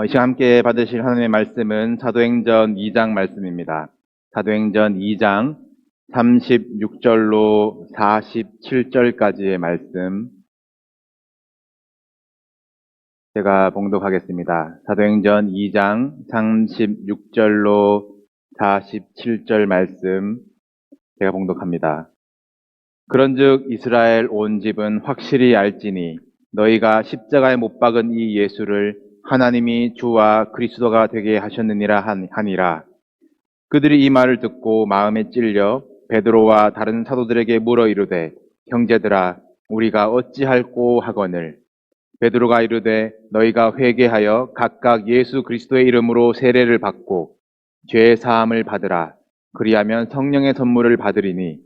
이 시간 함께 받으실 하나님의 말씀은 사도행전 2장 말씀입니다. 사도행전 2장 36절로 47절까지의 말씀 제가 봉독하겠습니다. 사도행전 2장 36절로 47절 말씀 제가 봉독합니다. 그런즉 이스라엘 온 집은 확실히 알지니 너희가 십자가에 못 박은 이 예수를 하나님이 주와 그리스도가 되게 하셨느니라 하니라. 그들이 이 말을 듣고 마음에 찔려 베드로와 다른 사도들에게 물어 이르되 형제들아 우리가 어찌할꼬 하거늘. 베드로가 이르되 너희가 회개하여 각각 예수 그리스도의 이름으로 세례를 받고 죄 사함을 받으라. 그리하면 성령의 선물을 받으리니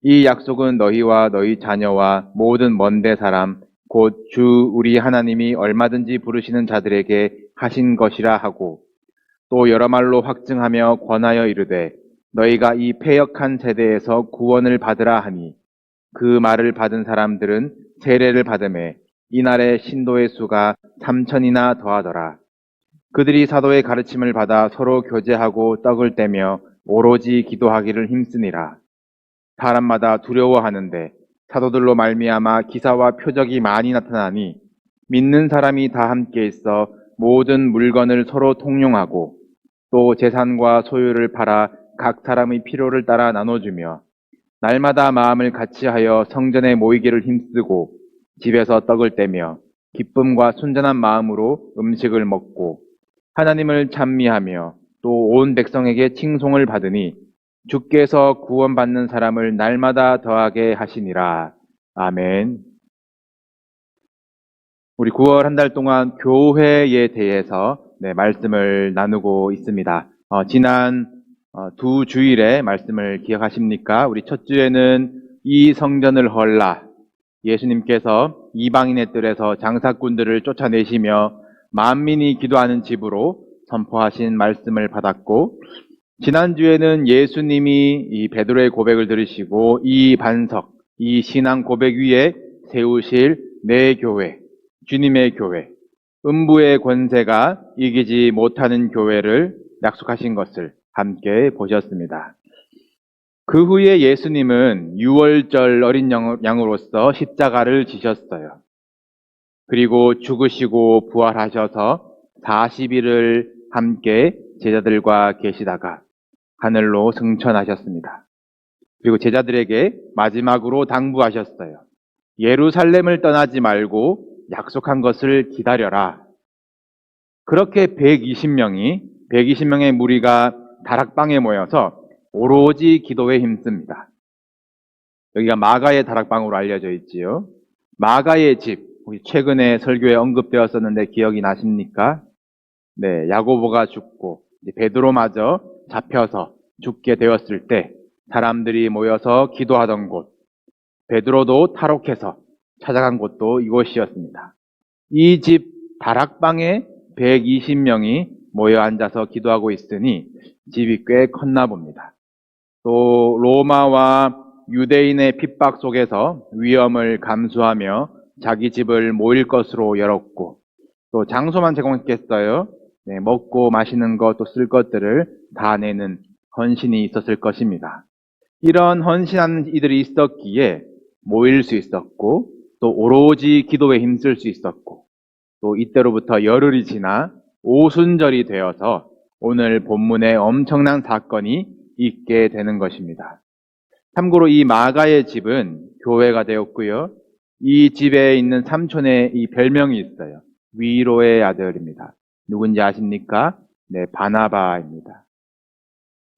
이 약속은 너희와 너희 자녀와 모든 먼데 사람 곧 주 우리 하나님이 얼마든지 부르시는 자들에게 하신 것이라 하고 또 여러 말로 확증하며 권하여 이르되 너희가 이 패역한 세대에서 구원을 받으라 하니 그 말을 받은 사람들은 세례를 받음에 이날의 신도의 수가 3,000이나 더하더라. 그들이 사도의 가르침을 받아 서로 교제하고 떡을 떼며 오로지 기도하기를 힘쓰니라. 사람마다 두려워하는데 사도들로 말미암아 기사와 표적이 많이 나타나니 믿는 사람이 다 함께 있어 모든 물건을 서로 통용하고 또 재산과 소유를 팔아 각 사람의 필요를 따라 나눠주며 날마다 마음을 같이하여 성전에 모이기를 힘쓰고 집에서 떡을 떼며 기쁨과 순전한 마음으로 음식을 먹고 하나님을 찬미하며 또 온 백성에게 칭송을 받으니 주께서 구원받는 사람을 날마다 더하게 하시니라. 아멘. 우리 9월 한 달 동안 교회에 대해서 말씀을 나누고 있습니다. 지난 두 주일의 말씀을 기억하십니까? 우리 첫 주에는 이 성전을 헐라. 예수님께서 이방인의 뜰에서 장사꾼들을 쫓아내시며 만민이 기도하는 집으로 선포하신 말씀을 받았고, 지난주에는 예수님이 이 베드로의 고백을 들으시고 이 반석, 이 신앙 고백 위에 세우실 내 교회, 주님의 교회, 음부의 권세가 이기지 못하는 교회를 약속하신 것을 함께 보셨습니다. 그 후에 예수님은 유월절 어린 양으로서 십자가를 지셨어요. 그리고 죽으시고 부활하셔서 40일을 함께 제자들과 계시다가 하늘로 승천하셨습니다. 그리고 제자들에게 마지막으로 당부하셨어요. 예루살렘을 떠나지 말고 약속한 것을 기다려라. 그렇게 120명의 무리가 다락방에 모여서 오로지 기도에 힘씁니다. 여기가 마가의 다락방으로 알려져 있지요. 마가의 집, 우리 최근에 설교에 언급되었었는데 기억이 나십니까? 네, 야고보가 죽고 베드로마저 잡혀서 죽게 되었을 때 사람들이 모여서 기도하던 곳, 베드로도 탈옥해서 찾아간 곳도 이곳이었습니다. 이 집 다락방에 120명이 모여 앉아서 기도하고 있으니 집이 꽤 컸나 봅니다. 또 로마와 유대인의 핍박 속에서 위험을 감수하며 자기 집을 모일 것으로 열었고 또 장소만 제공했겠어요. 네, 먹고 마시는 것 또 쓸 것들을 다 내는 헌신이 있었을 것입니다. 이런 헌신하는 이들이 있었기에 모일 수 있었고 또 오로지 기도에 힘쓸 수 있었고 또 이때로부터 열흘이 지나 오순절이 되어서 오늘 본문에 엄청난 사건이 있게 되는 것입니다. 참고로 이 마가의 집은 교회가 되었고요. 이 집에 있는 삼촌의 이 별명이 있어요. 위로의 아들입니다. 누군지 아십니까? 네, 바나바입니다.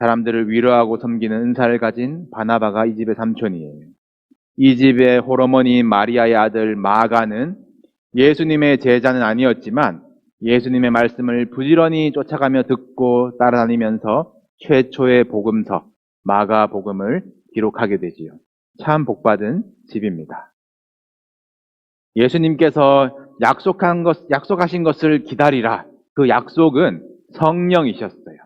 사람들을 위로하고 섬기는 은사를 가진 바나바가 이 집의 삼촌이에요. 이 집의 홀어머니 마리아의 아들 마가는 예수님의 제자는 아니었지만 예수님의 말씀을 부지런히 쫓아가며 듣고 따라다니면서 최초의 복음서 마가복음을 기록하게 되지요. 참 복받은 집입니다. 예수님께서 약속하신 것을 기다리라. 그 약속은 성령이셨어요.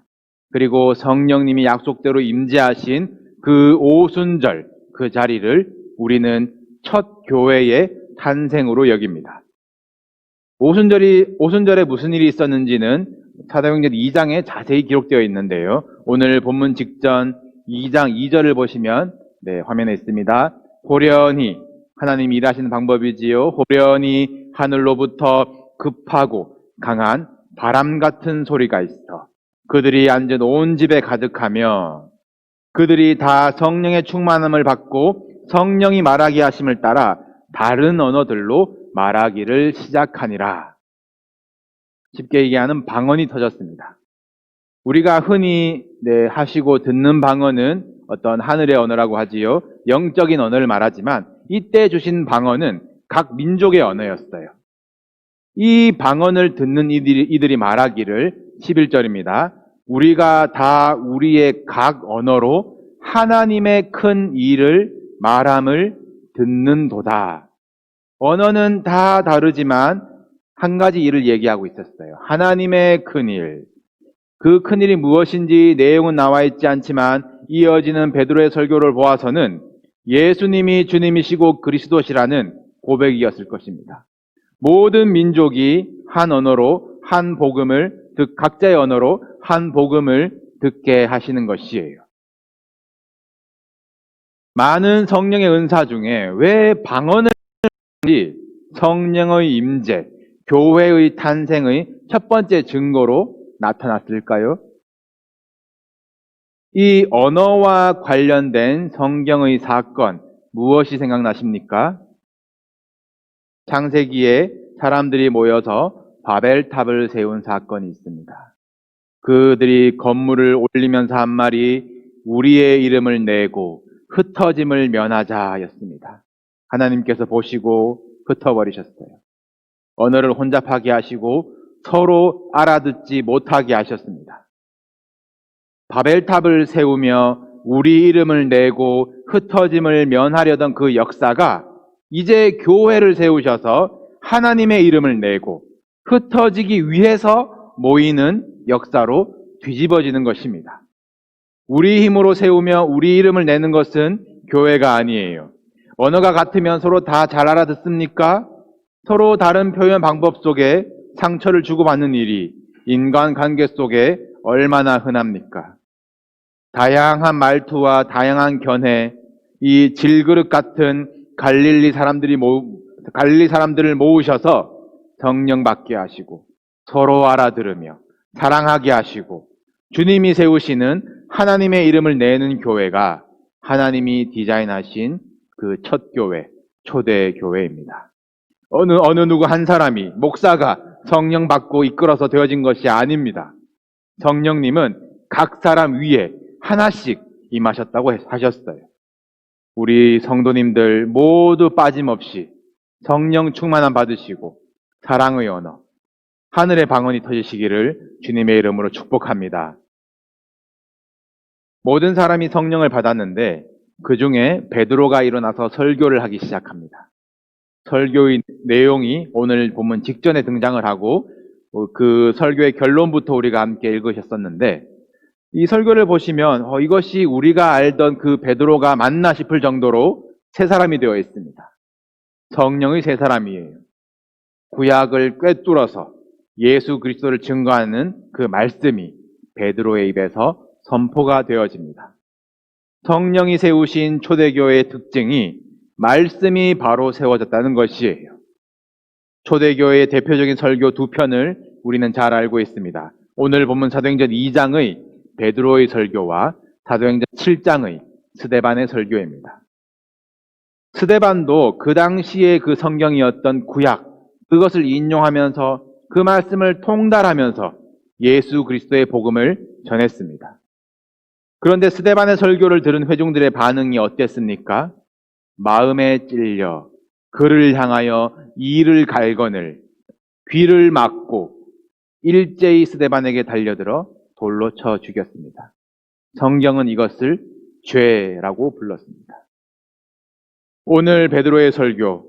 그리고 성령님이 약속대로 임재하신 그 오순절, 그 자리를 우리는 첫 교회의 탄생으로 여깁니다. 오순절에 무슨 일이 있었는지는 사도행전 2장에 자세히 기록되어 있는데요. 오늘 본문 직전 2장 2절을 보시면 화면에 있습니다. 호련히 하나님이 일하시는 방법이지요. 호련히 하늘로부터 급하고 강한 바람 같은 소리가 있어 그들이 앉은 온 집에 가득하며 그들이 다 성령의 충만함을 받고 성령이 말하게 하심을 따라 다른 언어들로 말하기를 시작하니라. 쉽게 얘기하는 방언이 터졌습니다. 우리가 흔히 하시고 듣는 방언은 어떤 하늘의 언어라고 하지요. 영적인 언어를 말하지만 이때 주신 방언은 각 민족의 언어였어요. 이 방언을 듣는 이들이 말하기를 11절입니다. 우리가 다 우리의 각 언어로 하나님의 큰 일을 말함을 듣는도다. 언어는 다 다르지만 한 가지 일을 얘기하고 있었어요. 하나님의 큰 일. 그 큰 일이 무엇인지 내용은 나와 있지 않지만 이어지는 베드로의 설교를 보아서는 예수님이 주님이시고 그리스도시라는 고백이었을 것입니다. 모든 민족이 한 언어로 한 복음을 각자의 언어로 한 복음을 듣게 하시는 것이에요. 많은 성령의 은사 중에 왜 방언을 성령의 임재, 교회의 탄생의 첫 번째 증거로 나타났을까요? 이 언어와 관련된 성경의 사건 무엇이 생각나십니까? 창세기에 사람들이 모여서 바벨탑을 세운 사건이 있습니다. 그들이 건물을 올리면서 한 말이 우리의 이름을 내고 흩어짐을 면하자였습니다. 하나님께서 보시고 흩어버리셨어요. 언어를 혼잡하게 하시고 서로 알아듣지 못하게 하셨습니다. 바벨탑을 세우며 우리 이름을 내고 흩어짐을 면하려던 그 역사가 이제 교회를 세우셔서 하나님의 이름을 내고 흩어지기 위해서 모이는 역사로 뒤집어지는 것입니다. 우리 힘으로 세우며 우리 이름을 내는 것은 교회가 아니에요. 언어가 같으면 서로 다 잘 알아듣습니까? 서로 다른 표현 방법 속에 상처를 주고받는 일이 인간관계 속에 얼마나 흔합니까? 다양한 말투와 다양한 견해, 이 질그릇 같은 갈릴리 사람들을 모으셔서 성령 받게 하시고 서로 알아들으며 사랑하게 하시고 주님이 세우시는 하나님의 이름을 내는 교회가 하나님이 디자인하신 그 첫 교회, 초대 교회입니다. 어느 누구 한 사람이 목사가 성령 받고 이끌어서 되어진 것이 아닙니다. 성령님은 각 사람 위에 하나씩 임하셨다고 하셨어요. 우리 성도님들 모두 빠짐없이 성령 충만함 받으시고 사랑의 언어, 하늘의 방언이 터지시기를 주님의 이름으로 축복합니다. 모든 사람이 성령을 받았는데 그 중에 베드로가 일어나서 설교를 하기 시작합니다. 설교의 내용이 오늘 본문 직전에 등장을 하고 그 설교의 결론부터 우리가 함께 읽으셨었는데 이 설교를 보시면 이것이 우리가 알던 그 베드로가 맞나 싶을 정도로 새 사람이 되어 있습니다. 성령의 새 사람이에요. 구약을 꿰뚫어서 예수 그리스도를 증거하는 그 말씀이 베드로의 입에서 선포가 되어집니다. 성령이 세우신 초대교회의 특징이 말씀이 바로 세워졌다는 것이에요. 초대교회의 대표적인 설교 두 편을 우리는 잘 알고 있습니다. 오늘 본문 사도행전 2장의 베드로의 설교와 사도행전 7장의 스데반의 설교입니다. 스데반도 그 당시에 그 성경이었던 구약, 그것을 인용하면서 그 말씀을 통달하면서 예수 그리스도의 복음을 전했습니다. 그런데 스데반의 설교를 들은 회중들의 반응이 어땠습니까? 마음에 찔려 그를 향하여 이를 갈거늘 귀를 막고 일제히 스데반에게 달려들어 돌로 쳐 죽였습니다. 성경은 이것을 죄라고 불렀습니다. 오늘 베드로의 설교,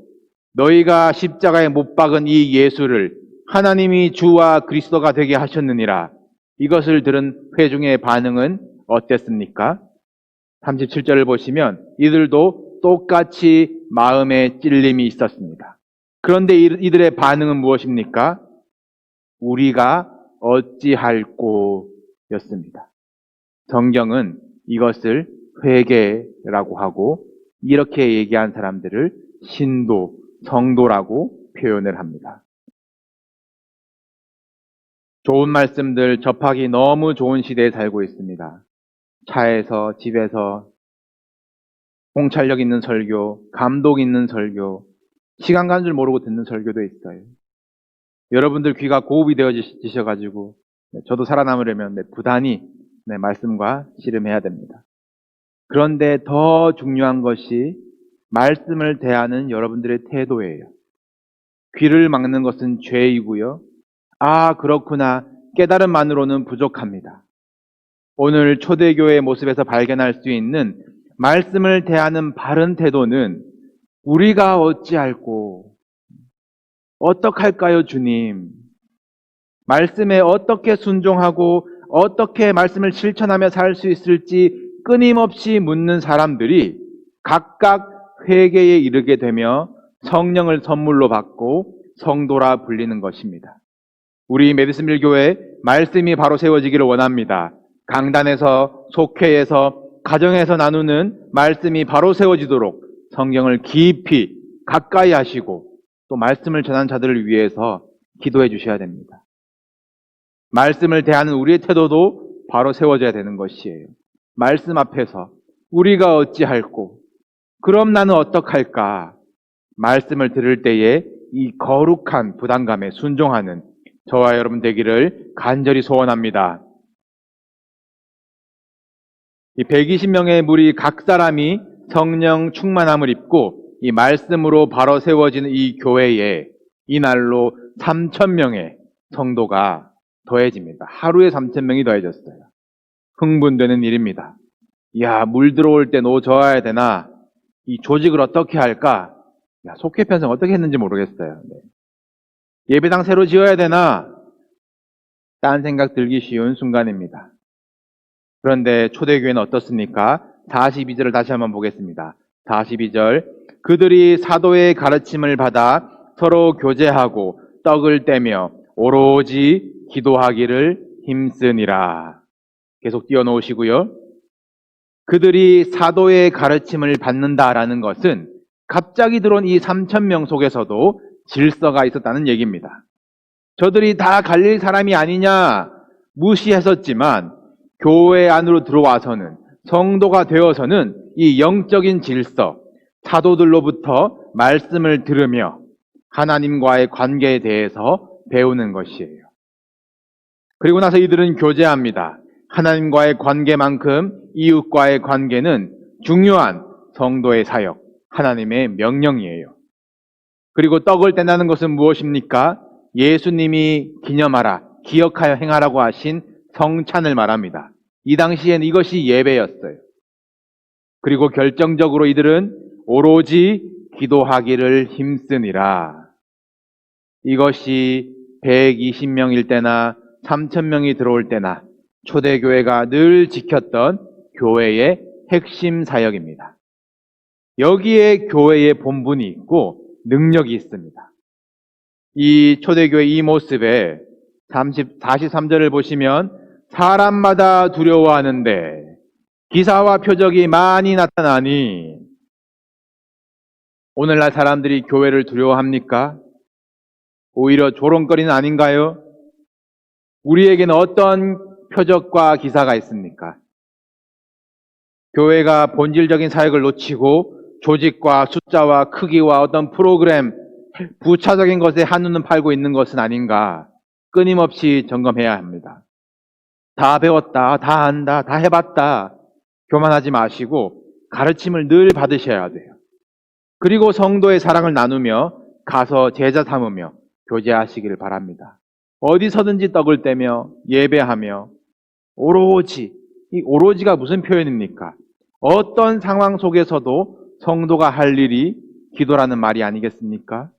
너희가 십자가에 못 박은 이 예수를 하나님이 주와 그리스도가 되게 하셨느니라. 이것을 들은 회중의 반응은 어땠습니까? 37절을 보시면 이들도 똑같이 마음에 찔림이 있었습니다. 그런데 이들의 반응은 무엇입니까? 우리가 어찌할꼬 였습니다. 성경은 이것을 회개라고 하고 이렇게 얘기한 사람들을 신도, 성도라고 표현을 합니다. 좋은 말씀들 접하기 너무 좋은 시대에 살고 있습니다. 차에서, 집에서 통찰력 있는 설교, 감동 있는 설교, 시간 가는 줄 모르고 듣는 설교도 있어요. 여러분들 귀가 고급이 되어지셔가지고 저도 살아남으려면 부단히 말씀과 씨름해야 됩니다. 그런데 더 중요한 것이 말씀을 대하는 여러분들의 태도예요. 귀를 막는 것은 죄이고요. 아, 그렇구나. 깨달음만으로는 부족합니다. 오늘 초대교회의 모습에서 발견할 수 있는 말씀을 대하는 바른 태도는 우리가 어찌할꼬, 어떡할까요, 주님? 말씀에 어떻게 순종하고 어떻게 말씀을 실천하며 살 수 있을지 끊임없이 묻는 사람들이 각각 회개에 이르게 되며 성령을 선물로 받고 성도라 불리는 것입니다. 우리 메디슨빌 교회 말씀이 바로 세워지기를 원합니다. 강단에서, 속회에서, 가정에서 나누는 말씀이 바로 세워지도록 성경을 깊이 가까이 하시고 또 말씀을 전한 자들을 위해서 기도해 주셔야 됩니다. 말씀을 대하는 우리의 태도도 바로 세워져야 되는 것이에요. 말씀 앞에서 우리가 어찌할꼬, 그럼 나는 어떡할까? 말씀을 들을 때에 이 거룩한 부담감에 순종하는 저와 여러분 되기를 간절히 소원합니다. 이 120명의 무리 각 사람이 성령 충만함을 입고 이 말씀으로 바로 세워지는 이 교회에 이날로 3,000명의 성도가 더해집니다. 하루에 3,000명이 더해졌어요. 흥분되는 일입니다. 야, 물 들어올 때 놓아야 되나? 이 조직을 어떻게 할까? 야, 속회 편성 어떻게 했는지 모르겠어요. 예배당 새로 지어야 되나? 딴 생각 들기 쉬운 순간입니다. 그런데 초대교회는 어떻습니까? 42절을 다시 한번 보겠습니다. 42절, 그들이 사도의 가르침을 받아 서로 교제하고 떡을 떼며 오로지 기도하기를 힘쓰니라. 계속 띄워놓으시고요. 그들이 사도의 가르침을 받는다라는 것은 갑자기 들어온 이 3,000명 속에서도 질서가 있었다는 얘기입니다. 저들이 다 갈릴 사람이 아니냐 무시했었지만 교회 안으로 들어와서는, 성도가 되어서는 이 영적인 질서, 사도들로부터 말씀을 들으며 하나님과의 관계에 대해서 배우는 것이에요. 그리고 나서 이들은 교제합니다. 하나님과의 관계만큼 이웃과의 관계는 중요한 성도의 사역, 하나님의 명령이에요. 그리고 떡을 떼나는 것은 무엇입니까? 예수님이 기념하라, 기억하여 행하라고 하신 성찬을 말합니다. 이 당시에는 이것이 예배였어요. 그리고 결정적으로 이들은 오로지 기도하기를 힘쓰니라. 이것이 120명일 때나 3,000명이 들어올 때나 초대교회가 늘 지켰던 교회의 핵심 사역입니다. 여기에 교회의 본분이 있고 능력이 있습니다. 이 초대교회 이 모습에 43절을 보시면 사람마다 두려워하는데 기사와 표적이 많이 나타나니, 오늘날 사람들이 교회를 두려워합니까? 오히려 조롱거리는 아닌가요? 우리에게는 어떤 표적과 기사가 있습니까? 교회가 본질적인 사역을 놓치고 조직과 숫자와 크기와 어떤 프로그램, 부차적인 것에 한눈을 팔고 있는 것은 아닌가 끊임없이 점검해야 합니다. 다 배웠다, 다 안다, 다 해봤다 교만하지 마시고 가르침을 늘 받으셔야 돼요. 그리고 성도의 사랑을 나누며 가서 제자 삼으며 교제하시기를 바랍니다. 어디서든지 떡을 떼며 예배하며 오로지, 이 오로지가 무슨 표현입니까? 어떤 상황 속에서도 성도가 할 일이 기도라는 말이 아니겠습니까?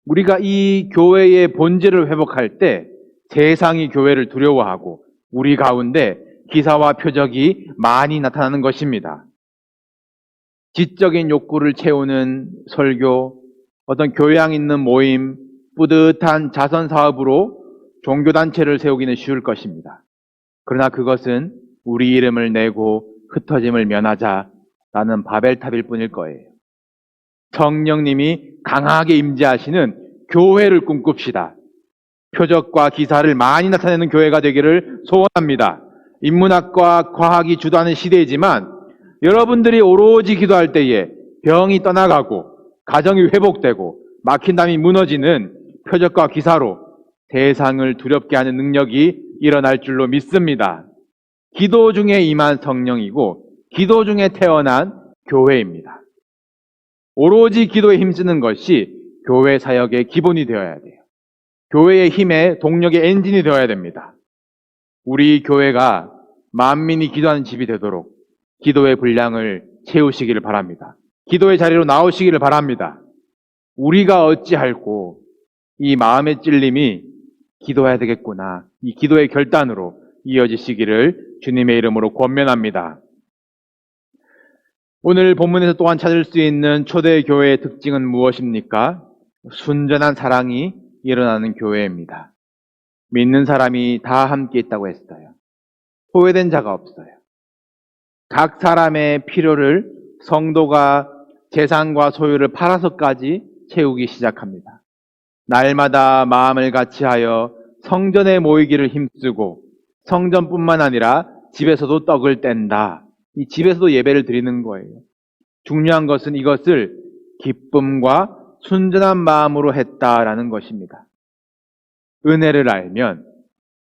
우리가 이 교회의 본질을 회복할 때 세상이 교회를 두려워하고 우리 가운데 기사와 표적이 많이 나타나는 것입니다. 지적인 욕구를 채우는 설교, 어떤 교양 있는 모임, 뿌듯한 자선 사업으로 종교단체를 세우기는 쉬울 것입니다. 그러나 그것은 우리 이름을 내고 흩어짐을 면하자라는 바벨탑일 뿐일 거예요. 성령님이 강하게 임재하시는 교회를 꿈꿉시다. 표적과 기사를 많이 나타내는 교회가 되기를 소원합니다. 인문학과 과학이 주도하는 시대이지만 여러분들이 오로지 기도할 때에 병이 떠나가고 가정이 회복되고 막힌 담이 무너지는 표적과 기사로 세상을 두렵게 하는 능력이 일어날 줄로 믿습니다. 기도 중에 임한 성령이고 기도 중에 태어난 교회입니다. 오로지 기도에 힘쓰는 것이 교회 사역의 기본이 되어야 돼요. 교회의 힘의 동력의 엔진이 되어야 됩니다. 우리 교회가 만민이 기도하는 집이 되도록 기도의 분량을 채우시기를 바랍니다. 기도의 자리로 나오시기를 바랍니다. 우리가 어찌할꼬 이 마음의 찔림이 기도해야 되겠구나. 이 기도의 결단으로 이어지시기를 주님의 이름으로 권면합니다. 오늘 본문에서 또한 찾을 수 있는 초대교회의 특징은 무엇입니까? 순전한 사랑이 일어나는 교회입니다. 믿는 사람이 다 함께 있다고 했어요. 소외된 자가 없어요. 각 사람의 필요를 성도가 재산과 소유를 팔아서까지 채우기 시작합니다. 날마다 마음을 같이하여 성전에 모이기를 힘쓰고 성전뿐만 아니라 집에서도 떡을 뗀다. 이 집에서도 예배를 드리는 거예요. 중요한 것은 이것을 기쁨과 순전한 마음으로 했다라는 것입니다. 은혜를 알면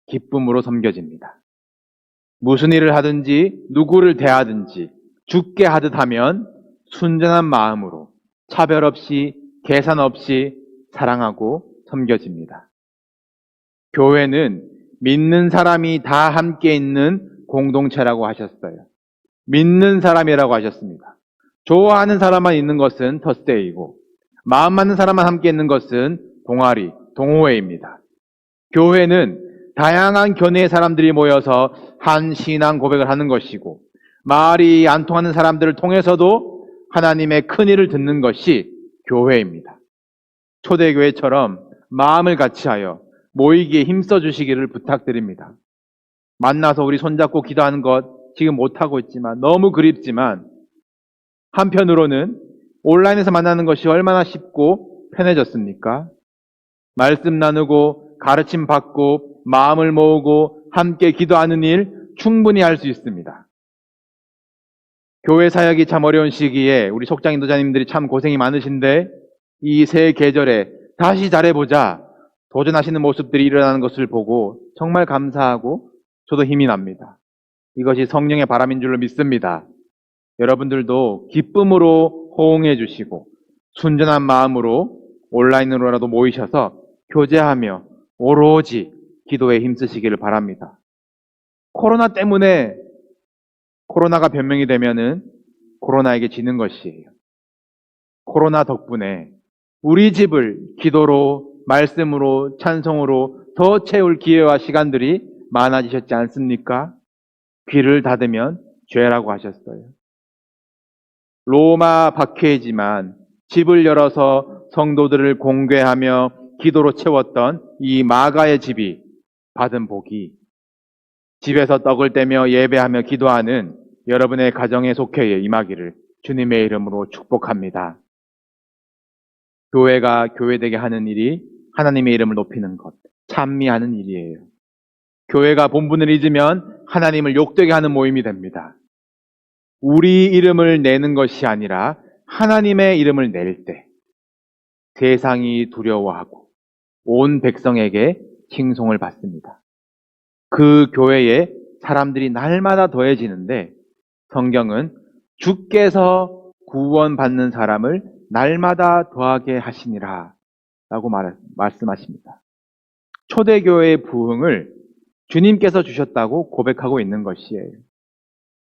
기쁨으로 섬겨집니다. 무슨 일을 하든지 누구를 대하든지 죽게 하듯 하면 순전한 마음으로 차별 없이 계산 없이 사랑하고 섬겨집니다. 교회는 믿는 사람이 다 함께 있는 공동체라고 하셨어요. 믿는 사람이라고 하셨습니다. 좋아하는 사람만 있는 것은 텃세이고 마음 맞는 사람만 함께 있는 것은 동아리, 동호회입니다. 교회는 다양한 견해의 사람들이 모여서 한 신앙 고백을 하는 것이고 말이 안 통하는 사람들을 통해서도 하나님의 큰일을 듣는 것이 교회입니다. 초대교회처럼 마음을 같이하여 모이기에 힘써 주시기를 부탁드립니다. 만나서 우리 손잡고 기도하는 것 지금 못하고 있지만 너무 그립지만 한편으로는 온라인에서 만나는 것이 얼마나 쉽고 편해졌습니까? 말씀 나누고 가르침 받고 마음을 모으고 함께 기도하는 일 충분히 할 수 있습니다. 교회 사역이 참 어려운 시기에 우리 속장 인도자님들이 참 고생이 많으신데 이 새 계절에 다시 잘해보자 도전하시는 모습들이 일어나는 것을 보고 정말 감사하고 저도 힘이 납니다. 이것이 성령의 바람인 줄로 믿습니다. 여러분들도 기쁨으로 호응해 주시고 순전한 마음으로 온라인으로라도 모이셔서 교제하며 오로지 기도에 힘쓰시기를 바랍니다. 코로나 때문에 코로나가 변명이 되면은 코로나에게 지는 것이에요. 코로나 덕분에 우리 집을 기도로, 말씀으로, 찬송으로 더 채울 기회와 시간들이 많아지셨지 않습니까? 귀를 닫으면 죄라고 하셨어요. 로마 박해이지만 집을 열어서 성도들을 공개하며 기도로 채웠던 이 마가의 집이 받은 복이 집에서 떡을 떼며 예배하며 기도하는 여러분의 가정의 속회에 임하기를 주님의 이름으로 축복합니다. 교회가 교회되게 하는 일이 하나님의 이름을 높이는 것, 찬미하는 일이에요. 교회가 본분을 잊으면 하나님을 욕되게 하는 모임이 됩니다. 우리 이름을 내는 것이 아니라 하나님의 이름을 낼 때 세상이 두려워하고 온 백성에게 칭송을 받습니다. 그 교회에 사람들이 날마다 더해지는데 성경은 주께서 구원받는 사람을 날마다 더하게 하시니라 라고 말씀하십니다. 초대교회의 부흥을 주님께서 주셨다고 고백하고 있는 것이에요.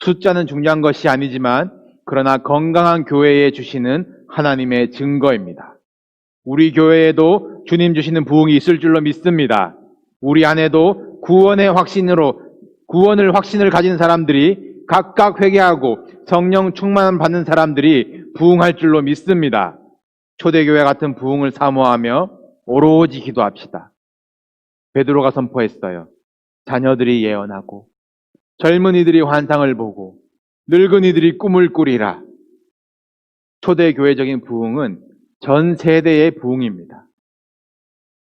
숫자는 중요한 것이 아니지만 그러나 건강한 교회에 주시는 하나님의 증거입니다. 우리 교회에도 주님 주시는 부흥이 있을 줄로 믿습니다. 우리 안에도 구원을 확신을 가진 사람들이 각각 회개하고 성령 충만 받는 사람들이 부흥할 줄로 믿습니다. 초대교회 같은 부흥을 사모하며 오로지 기도합시다. 베드로가 선포했어요. 자녀들이 예언하고 젊은이들이 환상을 보고 늙은이들이 꿈을 꾸리라. 초대교회적인 부흥은 전 세대의 부흥입니다.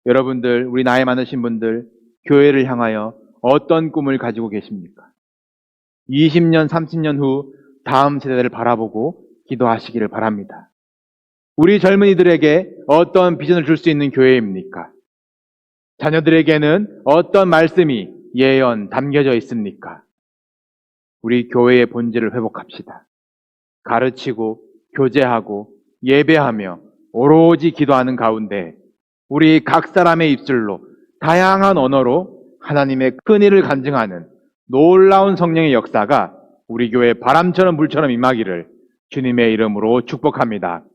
여러분들, 우리 나이 많으신 분들, 교회를 향하여 어떤 꿈을 가지고 계십니까? 20년, 30년 후 다음 세대를 바라보고 기도하시기를 바랍니다. 우리 젊은이들에게 어떤 비전을 줄 수 있는 교회입니까? 자녀들에게는 어떤 말씀이 예언 담겨져 있습니까? 우리 교회의 본질을 회복합시다. 가르치고 교제하고 예배하며 오로지 기도하는 가운데 우리 각 사람의 입술로 다양한 언어로 하나님의 큰 일을 간증하는 놀라운 성령의 역사가 우리 교회 바람처럼 물처럼 임하기를 주님의 이름으로 축복합니다.